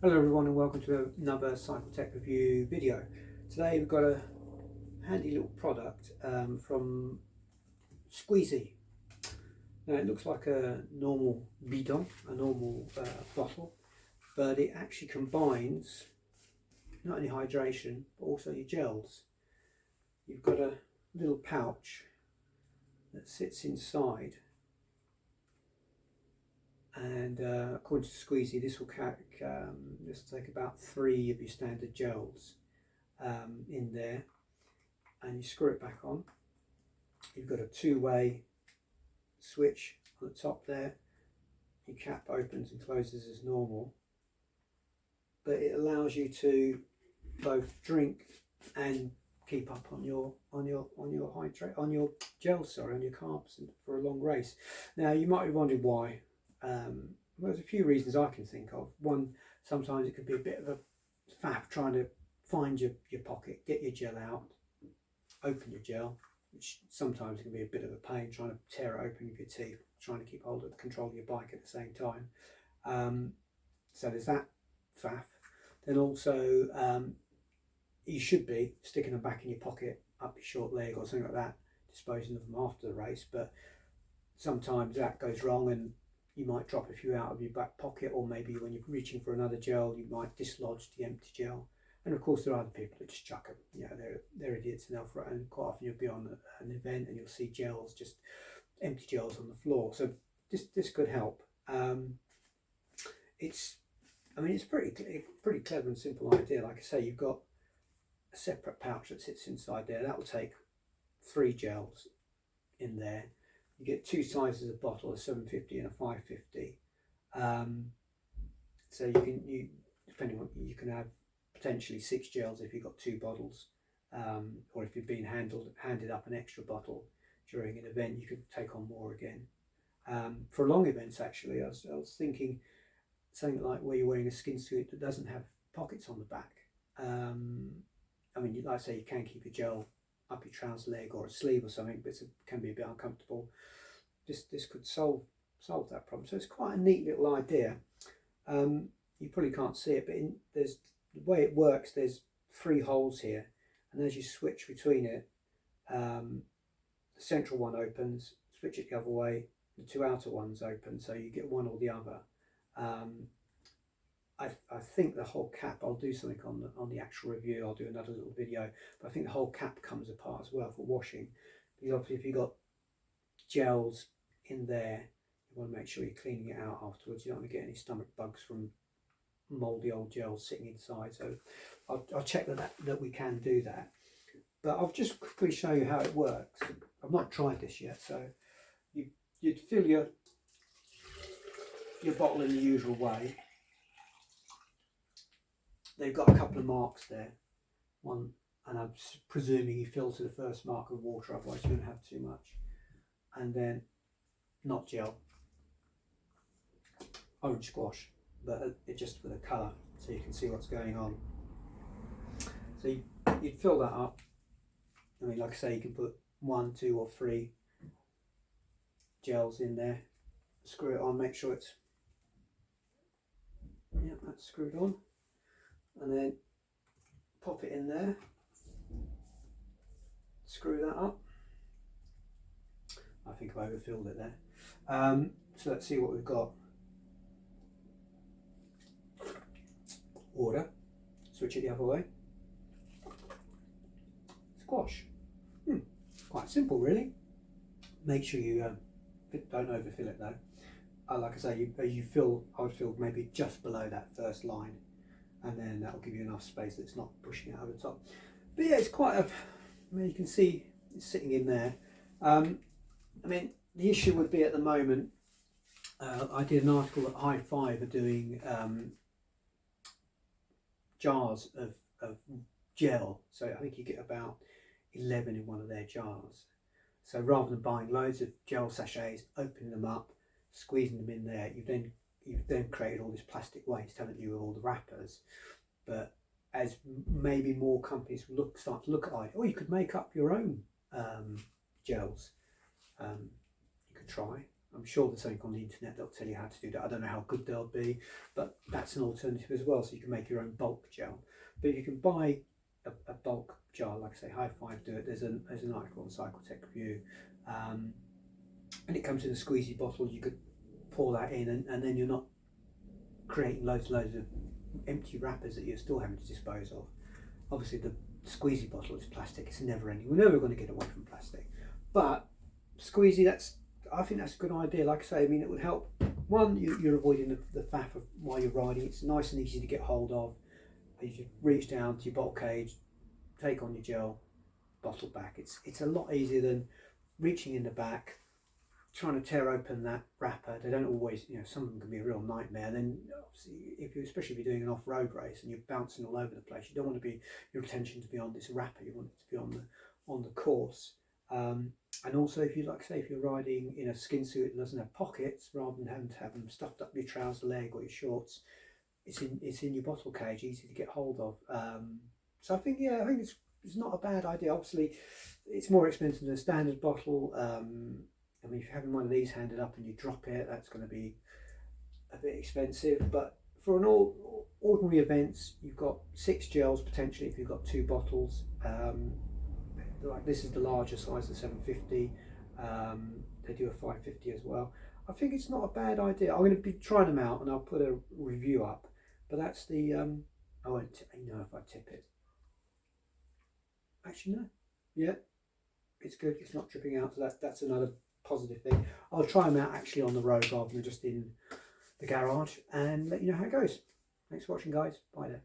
Hello everyone and welcome to another Cycle Tech review video. Today we've got a handy little product from Squeeasy. Now it looks like a normal bidon, a normal bottle, but it actually combines not only hydration but also your gels. You've got a little pouch that sits inside, and according to Squeeasy, this will take about 3 of your standard gels in there, and you screw it back on. You've got a two-way switch on the top there. Your cap opens and closes as normal, but it allows you to both drink and keep up on your gels, on your carbs for a long race. Now you might be wondering why. There's a few reasons I can think of. One, sometimes it could be a bit of a faff trying to find your pocket, get your gel out, open your gel, which sometimes can be a bit of a pain, trying to tear it open with your teeth, trying to keep hold of the control of your bike at the same time. So there's that faff. Then also you should be sticking them back in your pocket, up your short leg or something like that, disposing of them after the race, but sometimes that goes wrong and you might drop a few out of your back pocket, or maybe when you're reaching for another gel you might dislodge the empty gel. And of course there are other people that just chuck them, they're idiots enough, and quite often you'll be on an event and you'll see gels, just empty gels on the floor. So this could help. It's pretty clever and simple idea. Like I say, you've got a separate pouch that sits inside there. That will take 3 gels in there. You get 2 sizes of bottle, a 750 and a 550. So depending on, you can have potentially 6 gels if you've got 2 bottles, or if you've been handed up an extra bottle during an event, you could take on more again. For long events, actually, I was thinking something like where you're wearing a skin suit that doesn't have pockets on the back. Like I say, you can keep your gel up your trouser leg or a sleeve or something, but it can be a bit uncomfortable. This could solve that problem. So it's quite a neat little idea. You probably can't see it, but there's the way it works. There's 3 holes here, and as you switch between it, the central one opens, switch it the other way, the 2 outer ones open, so you get one or the other. I think the whole cap, I'll do something on the actual review, I'll do another little video, but I think the whole cap comes apart as well for washing, because obviously if you've got gels in there, you want to make sure you're cleaning it out afterwards. You don't want to get any stomach bugs from mouldy old gels sitting inside. So I'll check that we can do that, but I'll just quickly show you how it works. I've not tried this yet. So you'd fill your bottle in the usual way. They've got a couple of marks there, one, and I'm presuming you fill to the first mark of water, otherwise you don't have too much. And then not gel, orange squash, but it's just for the colour, so you can see what's going on. So you'd fill that up. Like I say, you can put 1, 2 or 3 gels in there, screw it on, make sure it's, that's screwed on, and then pop it in there, screw that up. I think I overfilled it there. So let's see what we've got. Water, switch it the other way. Squash. Quite simple, really. Make sure you don't overfill it though. Like I say, I would fill maybe just below that first line, and then that will give you enough space that it's not pushing it over the top. But yeah, it's quite you can see it's sitting in there. The issue would be at the moment, I did an article that High Five are doing jars of gel, so I think you get about 11 in one of their jars. So rather than buying loads of gel sachets, opening them up, squeezing them in there, you've then created all this plastic waste, haven't you, with all the wrappers. But as maybe more companies start to look at it, or you could make up your own gels. You could try. I'm sure there's something on the internet that'll tell you how to do that. I don't know how good they'll be, but that's an alternative as well. So you can make your own bulk gel. But if you can buy a bulk jar, like I say, High Five do it. There's an article on Cycletech Review, and it comes in a squeezy bottle. You could pour that in, and then you're not creating loads of empty wrappers that you're still having to dispose of. Obviously, the squeezy bottle is plastic. It's never ending. We're never going to get away from plastic. But squeezy, I think that's a good idea. Like I say, I mean, it would help. One, you're avoiding the faff of while you're riding. It's nice and easy to get hold of. You just reach down to your bottle cage, take on your gel, bottle back. It's a lot easier than reaching in the back, trying to tear open that wrapper. They don't always, some of them can be a real nightmare. And then obviously, especially if you're doing an off-road race and you're bouncing all over the place, you don't want your attention to be on this wrapper. You want it to be on the course. And also, if you're riding in a skin suit that doesn't have pockets, rather than having to have them stuffed up your trouser leg or your shorts, it's in your bottle cage, easy to get hold of. So I think it's not a bad idea. Obviously, it's more expensive than a standard bottle. I mean, if you're having one of these handed up and you drop it, that's going to be a bit expensive. But for an ordinary events, you've got 6 gels potentially if you've got 2 bottles. Like this is the larger size, the 750. They do a 550 as well. I think it's not a bad idea. I'm going to be trying them out, and I'll put a review up. But that's the I won't know if I tip it. Actually, no. Yeah, it's good. It's not dripping out, so that's another positive thing. I'll try them out actually on the road rather than just in the garage, and let you know how it goes. Thanks for watching, guys. Bye then.